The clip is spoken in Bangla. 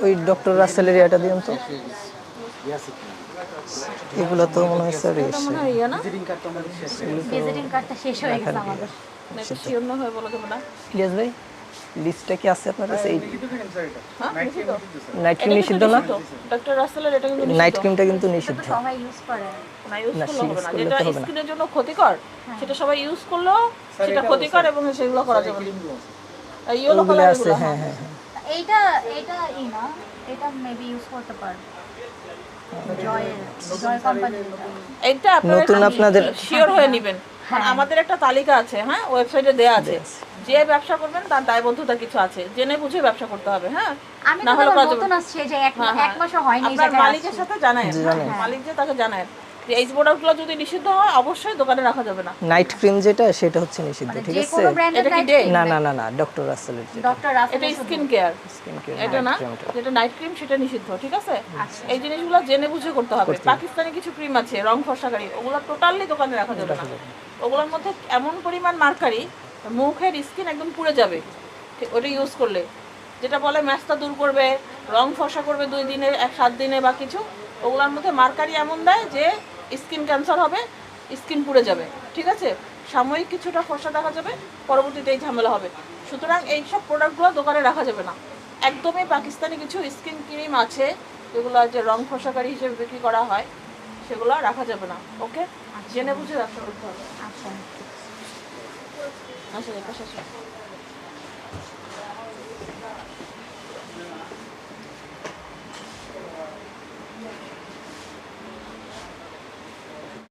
ওই ডক্টর রাসেলের এটা দিন তো। এগুলো তো মনে হয় স্যার এটা মনে হয় ইয়া না ভিজিটিং কার্ডটা শেষ হয়ে গেছে আমাদের। না এটা শিওর না হয়ে বলা যাবে না ইলিয়াস ভাই লিস্টটা কি আছে আপনার কাছে? এই হ্যাঁ নিষিদ্ধ নাইট ক্রিম এটা নিষিদ্ধ কিন্তু না? নিষিদ্ধ ডক্টর রাসেলের এটা কিন্তু নাইট নিষিদ্ধ ক্রিমটা কিন্তু নিষিদ্ধ। সবাই ইউজ করে। না ইউজ না, করলে হবে use না করলে যেটা তো হবে না। স্কিনের জন্য ক্ষতিকর সেটা সবাই ইউজ করলেও সেটা ক্ষতিকর এবং সেগুলো করা যাবে না ইয়েলো ওগুলো কালার আছে, এগুলো হ্যাঁ হ্যাঁ হ্যাঁ। এইটা এটা না, এটা মেবি ইউজ করতে পারবে। জয় কোম্পানির এটা আপনারা নতুন আপনাদের শিওর হয়ে নেবেন কারণ আমাদের একটা তালিকা আছে হ্যাঁ ওয়েবসাইটে দেয়া আছে যে ব্যবসা করবেন তার দায়বদ্ধতা কিছু আছে জেনে বুঝে ব্যবসা করতে হবে হ্যাঁ আমি না তো হলে করা যাবে নতুন না। আসছে যে এক হ্যাঁ, হ্যাঁ। মাসও হয়নি আপনার সেটা মালিকের সাথে জানায় মালিক যে তাকে জানায় যে এই প্রোডাক্টগুলো যদি নিষিদ্ধ হয় অবশ্যই দোকানে রাখা যাবে না নাইট ক্রিম যেটা সেটা হচ্ছে নিষিদ্ধ, ঠিক যে আছে? কোনো ব্র্যান্ডের এটা কি নাইট ডে? না না না না, ডক্টর রাসেলের যেটা ডক্টর রাসেল এটা স্কিন কেয়ার স্কিন কেয়ার এটা না যেটা নাইট ক্রিম সেটা নিষিদ্ধ ঠিক আছে এই জিনিসগুলো জেনে বুঝে করতে হবে পাকিস্তানি কিছু ক্রিম আছে রং ফর্সাকারী ওগুলো টোটালি দোকানে রাখা যাবে না ওগুলোর মধ্যে এমন পরিমাণ মার্কারি মুখের স্কিন একদম পুড়ে যাবে ওটা ইউজ করলে যেটা বলে ম্যাচটা দূর করবে রং ফর্সা করবে 2 দিনে 7 দিনে বা কিছু ওগুলোর মধ্যে মার্কারি এমন দেয় যে স্কিন ক্যান্সার হবে স্কিন পুড়ে যাবে ঠিক আছে সাময়িক কিছুটা ফর্সা দেখা যাবে পরবর্তীতে এই ঝামেলা হবে সুতরাং এইসব প্রোডাক্টগুলো দোকানে রাখা যাবে না একদমই পাকিস্তানি কিছু স্কিন ক্রিম আছে যেগুলো যে রং ফর্সাকারী হিসেবে বিক্রি করা হয় সেগুলো রাখা যাবে না ওকে জেনে বুঝে ব্যবসা করতে হবে আচ্ছা আচ্ছা